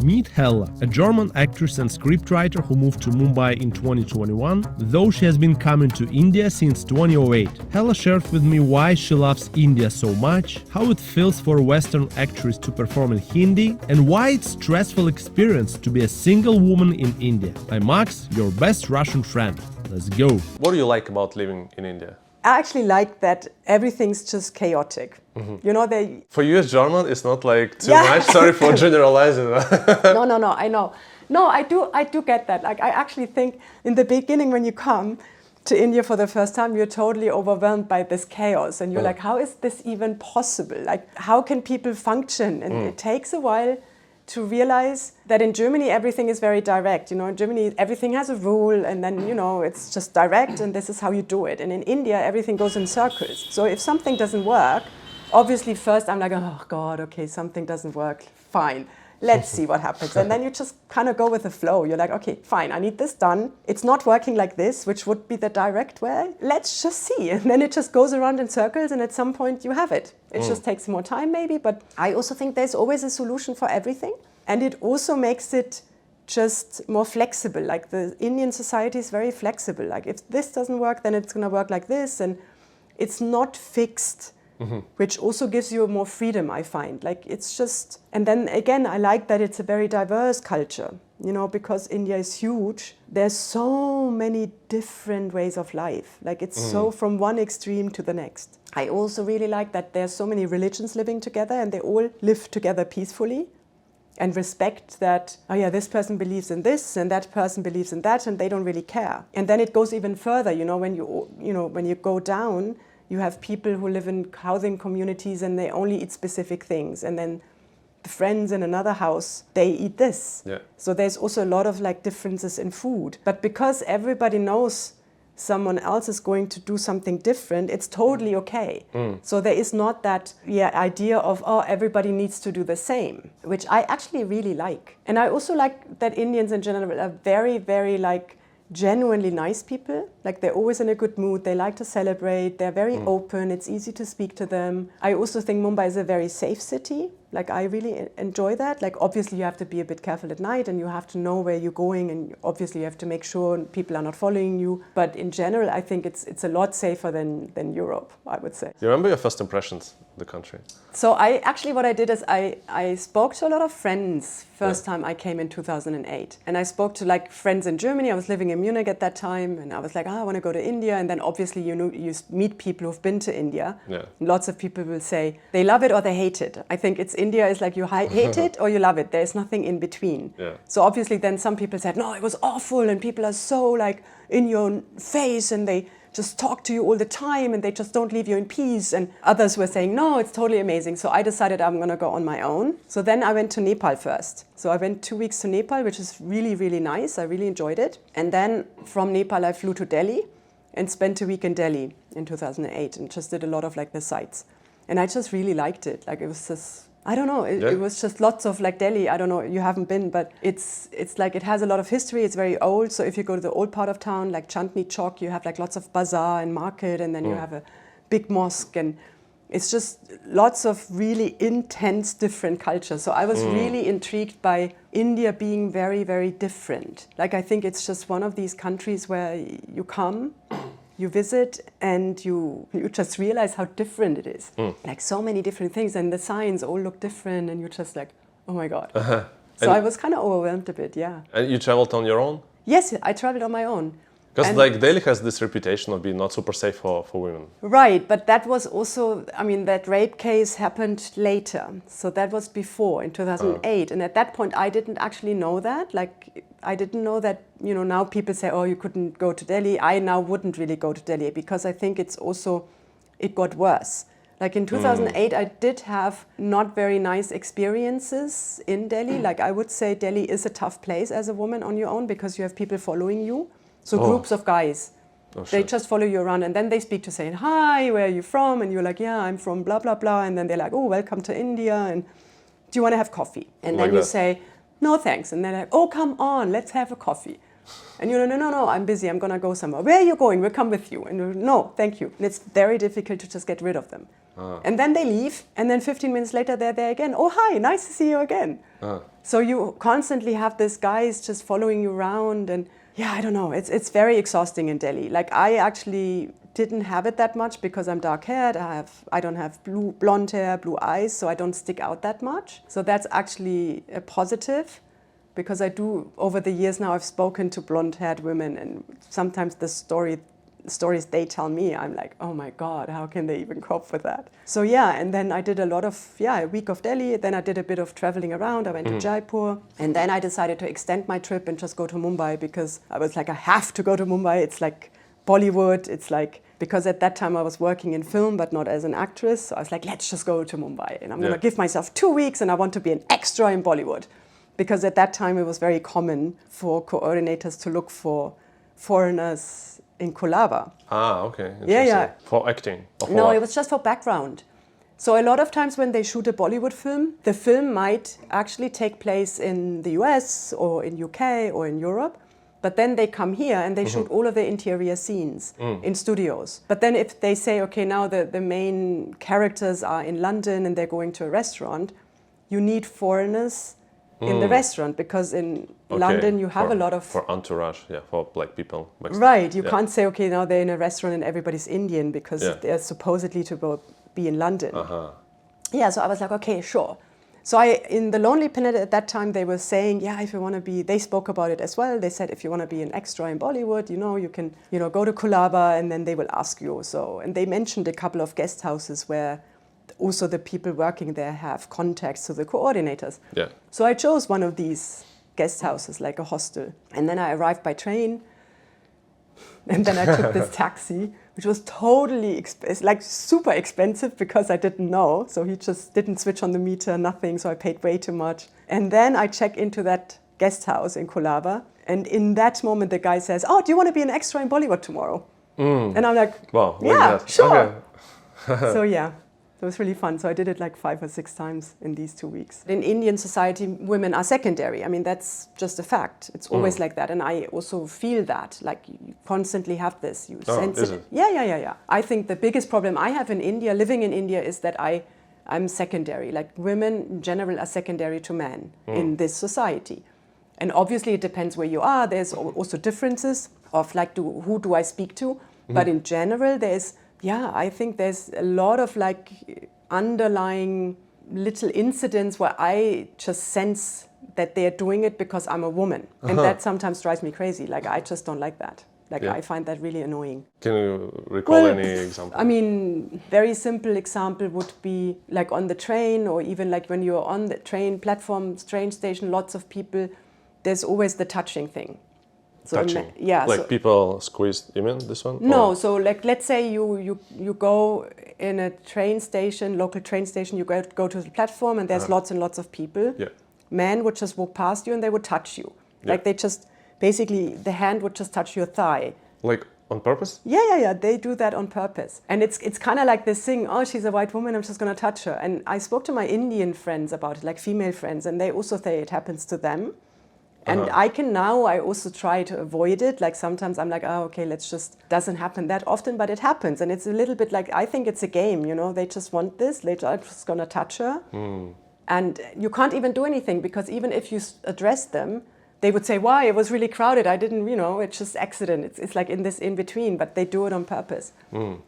Meet Hella, a German actress and scriptwriter who moved to Mumbai in 2021, though she has been coming to India since 2008. Hella shared with me why she loves India so much, how it feels for a Western actress to perform in Hindi, and why it's a stressful experience to be a single woman in India. I'm Max, your best Russian friend. Let's go. What do you like about living in India? I actually like that everything's just chaotic. Mm-hmm. You know, For you as German, it's not like too much. Sorry for generalizing. No, I know. No, I do get that. Like, I actually think in the beginning when you come to India for the first time, you're totally overwhelmed by this chaos. And you're like, how is this even possible? Like, how can people function? And it takes a while to realize that in Germany, everything is very direct. You know, in Germany, everything has a rule and then, you know, it's just direct and this is how you do it. And in India, everything goes in circles. So if something doesn't work, obviously first I'm like, oh God, okay, something doesn't work, fine. Let's see what happens. And then you just kind of go with the flow. You're like, okay, fine, I need this done. It's not working like this, which would be the direct way. Let's just see. And then it just goes around in circles and at some point you have it. It just takes more time maybe, but I also think there's always a solution for everything. And it also makes it just more flexible. Like the Indian society is very flexible. Like if this doesn't work, then it's gonna work like this. And it's not fixed. Which also gives you more freedom, I find. Like it's just, and then again, I like that it's a very diverse culture, you know, because India is huge. There's so many different ways of life. Like it's so from one extreme to the next. I also really like that there's so many religions living together and they all live together peacefully and respect that, oh yeah, this person believes in this and that person believes in that and they don't really care. And then it goes even further, you know, when you go down, you have people who live in housing communities and they only eat specific things. And then the friends in another house, they eat this. Yeah. So there's also a lot of like differences in food. But because everybody knows someone else is going to do something different, it's totally okay. So there is not that idea of, oh, everybody needs to do the same, which I actually really like. And I also like that Indians in general are very, very like genuinely nice people. Like they're always in a good mood, they like to celebrate, they're very open, it's easy to speak to them. I also think Mumbai is a very safe city. Like I really enjoy that. Like obviously you have to be a bit careful at night and you have to know where you're going and obviously you have to make sure people are not following you. But in general, I think it's a lot safer than Europe, I would say. You remember your first impressions of the country? So what I did is I spoke to a lot of friends first time I came in 2008. And I spoke to like friends in Germany. I was living in Munich at that time and I was like, I want to go to India. And then obviously you meet people who've been to India. Yeah. Lots of people will say they love it or they hate it. I think India is like you hate it or you love it. There's nothing in between. Yeah. So obviously then some people said, no, it was awful and people are so like in your face and they just talk to you all the time and they just don't leave you in peace. And others were saying, no, it's totally amazing. So I decided I'm going to go on my own. So then I went to Nepal first. So I went 2 weeks to Nepal, which is really, really nice. I really enjoyed it. And then from Nepal, I flew to Delhi and spent a week in Delhi in 2008 and just did a lot of like the sites. And I just really liked it. Like it was just, I don't know, it was just lots of like Delhi, I don't know, you haven't been, but it's like it has a lot of history, it's very old. So if you go to the old part of town, like Chandni Chowk, you have like lots of bazaar and market and then you have a big mosque and it's just lots of really intense different cultures. So I was really intrigued by India being very, very different. Like I think it's just one of these countries where you come, you visit and you just realize how different it is. Like so many different things and the signs all look different and you're just like, oh my God. So I was kind of overwhelmed a bit, yeah. And you traveled on your own? Yes, I traveled on my own. Because like Delhi has this reputation of being not super safe for women. Right, but that was also, I mean, that rape case happened later. So that was before, in 2008. And at that point, I didn't actually know that. Like, I didn't know that, you know, now people say, oh, you couldn't go to Delhi. I now wouldn't really go to Delhi because I think it got worse. Like in 2008, I did have not very nice experiences in Delhi. Like I would say Delhi is a tough place as a woman on your own because you have people following you. So groups of guys, they just follow you around and then they speak to saying, hi, where are you from? And you're like, yeah, I'm from blah, blah, blah. And then they're like, oh, welcome to India. And do you want to have coffee? And then you say, no, thanks. And they're like, oh, come on, let's have a coffee. And no, I'm busy, I'm gonna go somewhere. Where are you going? We'll come with you. And no, thank you. And it's very difficult to just get rid of them. And then they leave, and then 15 minutes later they're there again. Oh, hi, nice to see you again. So you constantly have these guys just following you around, and yeah, I don't know, it's very exhausting in Delhi. Like, I actually didn't have it that much because I'm dark-haired, I don't have blonde hair, blue eyes, so I don't stick out that much. So that's actually a positive. Because I do, over the years now, I've spoken to blonde-haired women, and sometimes the stories they tell me, I'm like, oh my God, how can they even cope with that? So yeah, and then I did a week of Delhi, then I did a bit of traveling around, I went to Jaipur, and then I decided to extend my trip and just go to Mumbai, because I was like, I have to go to Mumbai, it's like Bollywood, it's like, because at that time I was working in film, but not as an actress, so I was like, let's just go to Mumbai, and I'm gonna give myself 2 weeks, and I want to be an extra in Bollywood. Because at that time it was very common for coordinators to look for foreigners in Colaba. Ah, okay. Yeah. For acting? Or for no, what? it was just for background. So a lot of times when they shoot a Bollywood film, the film might actually take place in the US or in UK or in Europe. But then they come here and they shoot all of the interior scenes in studios. But then if they say, okay, now the main characters are in London and they're going to a restaurant, you need foreigners in the restaurant, because in London you have a lot of... For entourage, for black people. Right, you can't say, okay, now they're in a restaurant and everybody's Indian, because they're supposedly to be in London. Yeah, so I was like, okay, sure. So in the Lonely Planet at that time, they were saying, yeah, if you want to be... They spoke about it as well. They said, if you want to be an extra in Bollywood, you can, go to Colaba and then they will ask you. So, and they mentioned a couple of guest houses where also the people working there have contacts to the coordinators. Yeah. So I chose one of these guest houses, like a hostel. And then I arrived by train. And then I took this taxi, which was totally super expensive, because I didn't know. So he just didn't switch on the meter, nothing. So I paid way too much. And then I check into that guest house in Colaba. And in that moment, the guy says, oh, do you want to be an extra in Bollywood tomorrow? And I'm like, wow, yeah, sure. Okay. So yeah. It was really fun. So I did it like 5 or 6 times in these 2 weeks. In Indian society, women are secondary. I mean, that's just a fact. It's always like that. And I also feel that, like, you constantly have this. You sense is it. Yeah. I think the biggest problem I have in India, living in India, is that I'm secondary. Like, women in general are secondary to men in this society. And obviously it depends where you are. There's also differences of like, who do I speak to? But in general, I think there's a lot of like underlying little incidents where I just sense that they're doing it because I'm a woman. And that sometimes drives me crazy. Like, I just don't like that. Like, I find that really annoying. Can you recall any example? I mean, very simple example would be like on the train, or even like when you're on the train platform, train station, lots of people, there's always the touching thing. So touching? Like people squeezed, you mean this one? No, or? so like let's say you go in a train station, local train station, you go to the platform and there's lots and lots of people. Yeah. Men would just walk past you and they would touch you. Like they just, basically the hand would just touch your thigh. Like on purpose? Yeah, they do that on purpose. And it's kind of like this thing, oh, she's a white woman, I'm just going to touch her. And I spoke to my Indian friends about it, like female friends, and they also say it happens to them. And I also try to avoid it. Like sometimes I'm like, oh, okay, doesn't happen that often, but it happens. And it's a little bit like, I think it's a game, they just want this, they're just gonna touch her. And you can't even do anything, because even if you address them, they would say, why, it was really crowded, I didn't, it's just accident. It's like in this in-between, but they do it on purpose.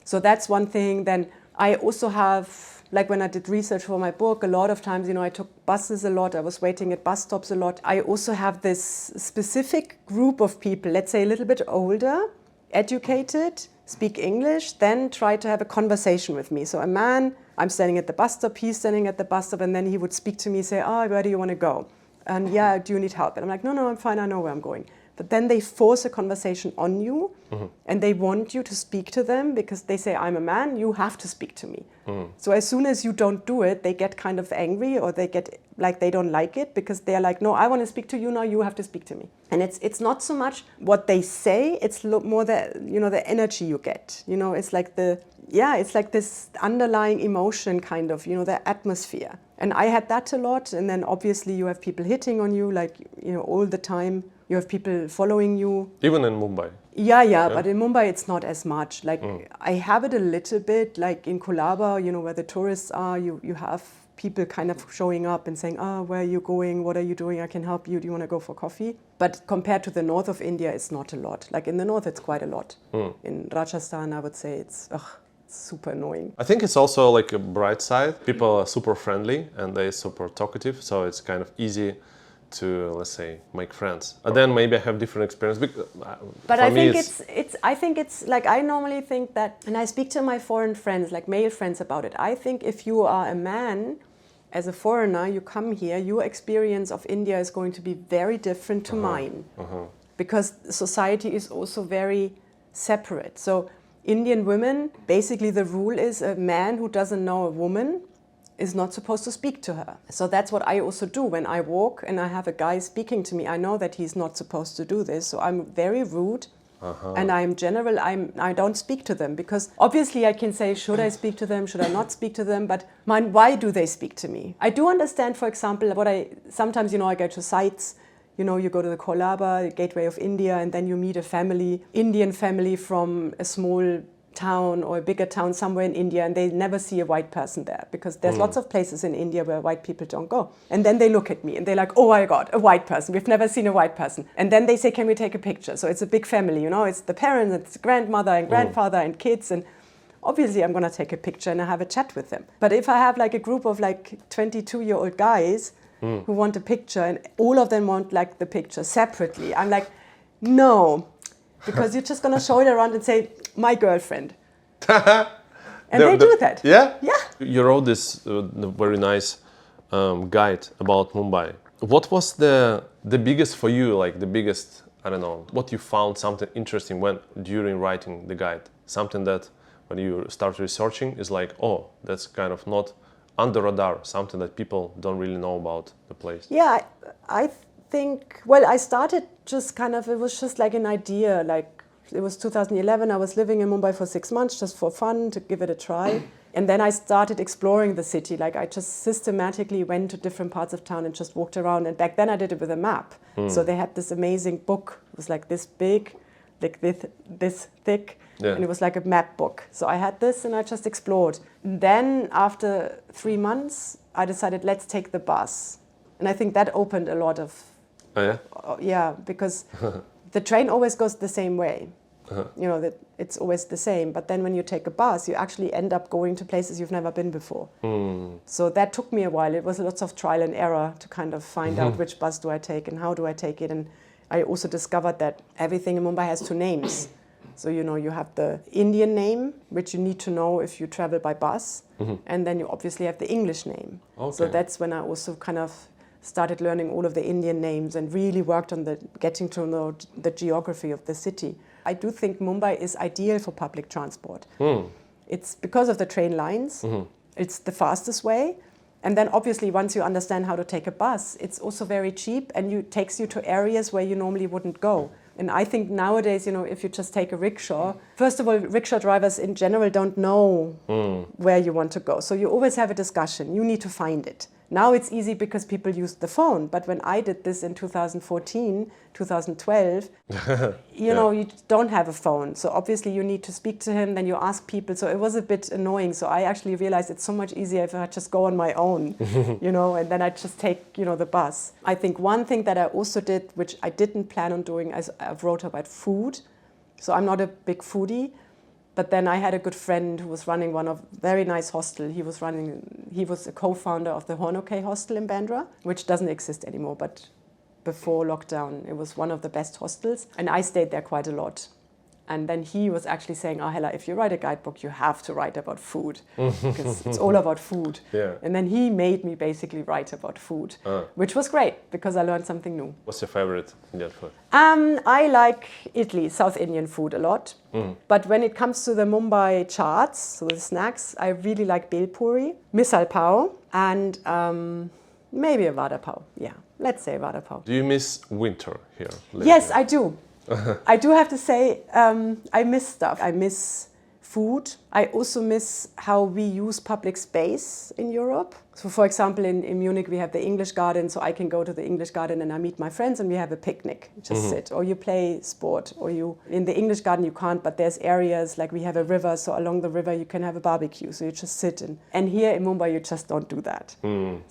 So that's one thing. Then I also have, like when I did research for my book, a lot of times, I took buses a lot, I was waiting at bus stops a lot. I also have this specific group of people, let's say a little bit older, educated, speak English, then try to have a conversation with me. So a man, I'm standing at the bus stop, he's standing at the bus stop, and then he would speak to me, say, oh, where do you want to go? And yeah, do you need help? And I'm like, no, I'm fine, I know where I'm going. But then they force a conversation on you, and they want you to speak to them, because they say, I'm a man, you have to speak to me. So as soon as you don't do it, they get kind of angry, or they get like they don't like it, because they're like, no, I want to speak to you now, you have to speak to me. And it's not so much what they say, it's more the energy you get. It's like it's like this underlying emotion kind of, the atmosphere. And I had that a lot. And then obviously you have people hitting on you, like, all the time. You have people following you. Even in Mumbai. Yeah, but in Mumbai it's not as much. Like I have it a little bit, like in Colaba, you know, where the tourists are, you have people kind of showing up and saying, where are you going? What are you doing? I can help you. Do you want to go for coffee? But compared to the north of India, it's not a lot. Like in the north, it's quite a lot. In Rajasthan, I would say it's super annoying. I think it's also like a bright side. People are super friendly and they're super talkative, so it's kind of easy to, let's say, make friends. And then maybe I have different experience. But I think it's like, I normally think that, and I speak to my foreign friends, like male friends about it. I think if you are a man, as a foreigner, you come here, your experience of India is going to be very different to mine. Because society is also very separate. So Indian women, basically the rule is a man who doesn't know a woman is not supposed to speak to her. So that's what I also do when I walk and I have a guy speaking to me. I know that he's not supposed to do this, so I'm very rude. And I don't speak to them, because obviously I can say, should I speak to them, should I not speak to them, but why do they speak to me? I do understand, for example, sometimes, you know, I go to sites, you know, you go to the Colaba, the Gateway of India, and then you meet a family, Indian family from a small town or a bigger town somewhere in India, and they never see a white person there, because there's lots of places in India where white people don't go. And then they look at me and they're like, oh my God, a white person. We've never seen a white person. And then they say, can we take a picture? So it's a big family, you know, it's the parents, it's the grandmother and grandfather and kids. And obviously I'm going to take a picture and I have a chat with them. But if I have like a group of like 22-year-old guys who want a picture and all of them want like the picture separately, I'm like, no, because you're just going to show it around and say, my girlfriend. And they do that. Yeah? Yeah. You wrote this very nice guide about Mumbai. What was the biggest for you, like the biggest, I don't know, what you found something interesting during writing the guide? Something that when you start researching is like, oh, that's kind of not under radar, something that people don't really know about the place. Yeah, I think, well, I started just kind of, it was just like an idea, like it was 2011, I was living in Mumbai for 6 months just for fun, to give it a try. And then I started exploring the city, like I just systematically went to different parts of town and just walked around. And back then I did it with a map. So they had this amazing book, it was like this big, like this thick, and it was like a map book. So I had this and I just explored. And then after 3 months, I decided, let's take the bus. And I think that opened a lot of, because the train always goes the same way. You know, that it's always the same. But then when you take a bus, you actually end up going to places you've never been before. So that took me a while. It was lots of trial and error to kind of find out which bus do I take and how do I take it. And I also discovered that everything in Mumbai has 2 names. So, you know, you have the Indian name, which you need to know if you travel by bus. And then you obviously have the English name. Okay. So that's when I also kind of started learning all of the Indian names and really worked on getting to know the geography of the city. I do think Mumbai is ideal for public transport. It's because of the train lines. It's the fastest way. And then obviously once you understand how to take a bus, it's also very cheap and it takes you to areas where you normally wouldn't go. And I think nowadays, you know, if you just take a rickshaw, first of all, rickshaw drivers in general don't know where you want to go. So you always have a discussion. You need to find it. Now it's easy because people use the phone. But when I did this in 2014, 2012, you know, you don't have a phone. So obviously you need to speak to him, then you ask people. So it was a bit annoying. So I actually realized it's so much easier if I just go on my own, you know, and then I just take, you know, the bus. I think one thing that I also did, which I didn't plan on doing, is I wrote about food. So I'm not a big foodie. But then I had a good friend who was running one of very nice hostel. He was a co-founder of the Hornokay hostel in Bandra, which doesn't exist anymore. But before lockdown, it was one of the best hostels. And I stayed there quite a lot. And then he was actually saying, oh, Hella, if you write a guidebook, you have to write about food. Because it's all about food. And then he made me basically write about food, which was great because I learned something new. What's your favorite Indian food? I like Italy, South Indian food a lot. But when it comes to the Mumbai charts, so the snacks, I really like bel puri, misal pav, and maybe a vada pav. Yeah, let's say vada pav. Do you miss winter here lately? Yes, I do. I do have to say, I miss stuff. I miss food. I also miss how we use public space in Europe. So for example, in Munich, we have the English garden, so I can go to the English garden and I meet my friends and we have a picnic, just sit. Or you play sport, or in the English garden you can't, but there's areas, like we have a river, so along the river you can have a barbecue, so you just sit. And here in Mumbai, you just don't do that.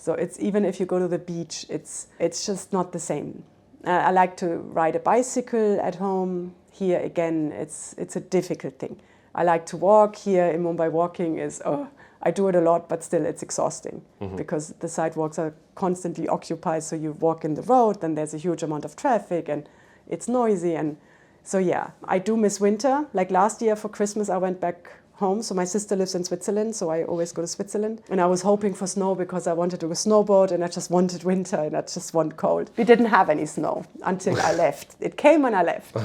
So it's, even if you go to the beach, it's just not the same. I like to ride a bicycle at home. Here again, it's a difficult thing. I like to walk. Here in Mumbai, walking is, I do it a lot, but still it's exhausting because the sidewalks are constantly occupied. So you walk in the road, then there's a huge amount of traffic and it's noisy. And so yeah, I do miss winter. Like last year for Christmas, I went back home. So my sister lives in Switzerland, so I always go to Switzerland. And I was hoping for snow because I wanted to go snowboard and I just wanted winter and I just want cold. We didn't have any snow until I left. It came when I left.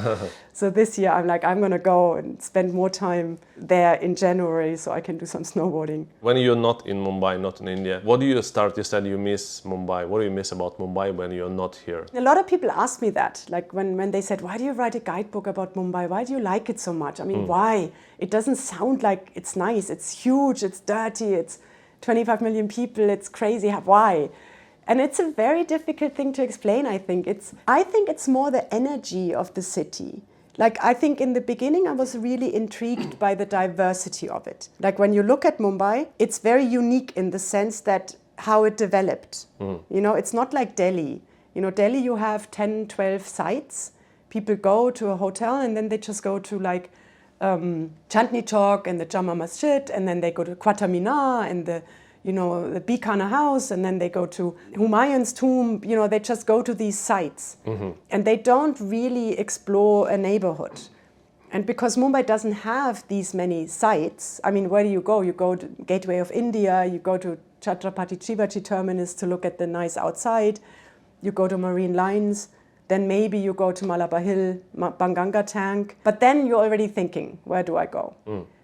So this year I'm like, I'm gonna go and spend more time there in January so I can do some snowboarding. When you're not in Mumbai, not in India, what do you start? You said you miss Mumbai. What do you miss about Mumbai when you're not here? A lot of people ask me that, like when they said, why do you write a guidebook about Mumbai? Why do you like it so much? I mean, why? It doesn't sound like it's nice. It's huge, it's dirty, it's 25 million people, it's crazy. Why? And it's a very difficult thing to explain, I think. I think it's more the energy of the city. Like, I think in the beginning, I was really intrigued by the diversity of it. Like, when you look at Mumbai, it's very unique in the sense that how it developed. You know, it's not like Delhi. You know, Delhi, you have 10, 12 sites. People go to a hotel and then they just go to like Chandni Chowk and the Jama Masjid, and then they go to Quatar Minar and the Bikana House, and then they go to Humayun's tomb. You know, they just go to these sites and they don't really explore a neighborhood. And because Mumbai doesn't have these many sites, I mean, where do you go? You go to Gateway of India, you go to Chhatrapati Shivaji Terminus to look at the nice outside, you go to Marine Lines, then maybe you go to Malabar Hill, Banganga Tank, but then you're already thinking, where do I go?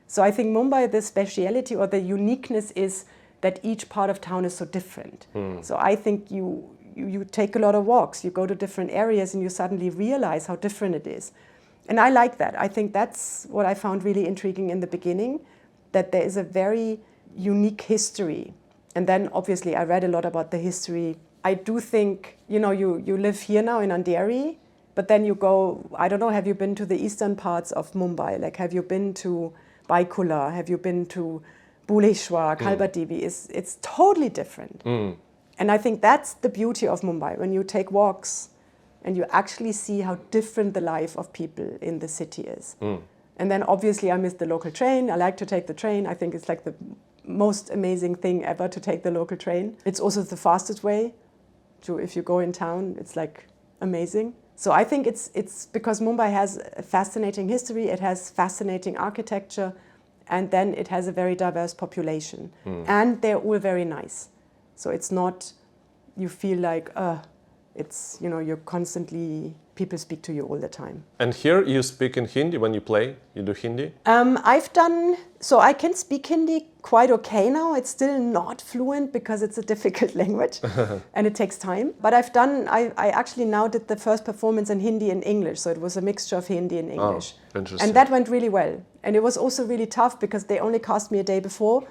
So I think Mumbai, the speciality or the uniqueness is that each part of town is so different. So I think you take a lot of walks, you go to different areas and you suddenly realize how different it is. And I like that. I think that's what I found really intriguing in the beginning, that there is a very unique history. And then obviously I read a lot about the history. I do think, you know, you live here now in Andheri, but then you go, I don't know, have you been to the eastern parts of Mumbai? Like, have you been to Baikula? Have you been to Bhuleshwar, Kalbadevi? It's totally different. And I think that's the beauty of Mumbai, when you take walks and you actually see how different the life of people in the city is. And then obviously I miss the local train. I like to take the train. I think it's like the most amazing thing ever to take the local train. It's also the fastest way to, if you go in town, it's like amazing. So I think it's because Mumbai has a fascinating history, it has fascinating architecture, and then it has a very diverse population. And they're all very nice. So it's not, you feel like, it's, you know, you're constantly, people speak to you all the time. And here you speak in Hindi when you play? You do Hindi? So I can speak Hindi quite okay now. It's still not fluent because it's a difficult language and it takes time. But I actually now did the first performance in Hindi and English. So it was a mixture of Hindi and English. Oh, interesting. And that went really well. And it was also really tough because they only cast me a day before.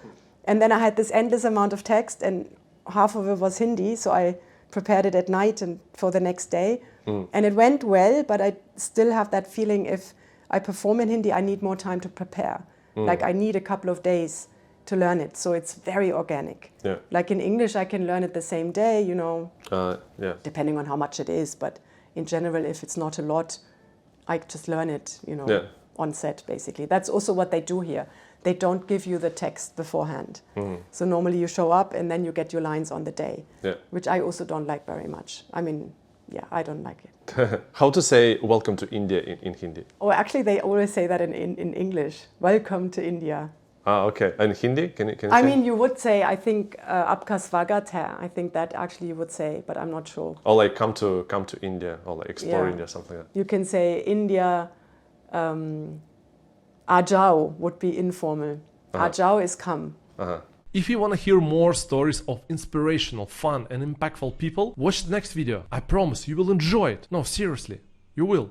And then I had this endless amount of text and half of it was Hindi. So I prepared it at night and for the next day. And it went well, but I still have that feeling if I perform in Hindi, I need more time to prepare. Like I need a couple of days to learn it. So it's very organic. Yeah. Like in English, I can learn it the same day, you know, depending on how much it is. But in general, if it's not a lot, I just learn it, you know, on set, basically. That's also what they do here. They don't give you the text beforehand. So normally you show up and then you get your lines on the day, which I also don't like very much. I mean, yeah, I don't like it. How to say welcome to India in Hindi? Oh, actually, they always say that in English. Welcome to India. Ah, okay. And Hindi? Can you I say? mean, you would say, I think, Aapka Swagat hai. I think that actually you would say, but I'm not sure. Or like come to India, or like explore India, something like that. You can say India, Ajao would be informal. Ajao is come. If you want to hear more stories of inspirational, fun and impactful people, watch the next video. I promise you will enjoy it. No, seriously, you will.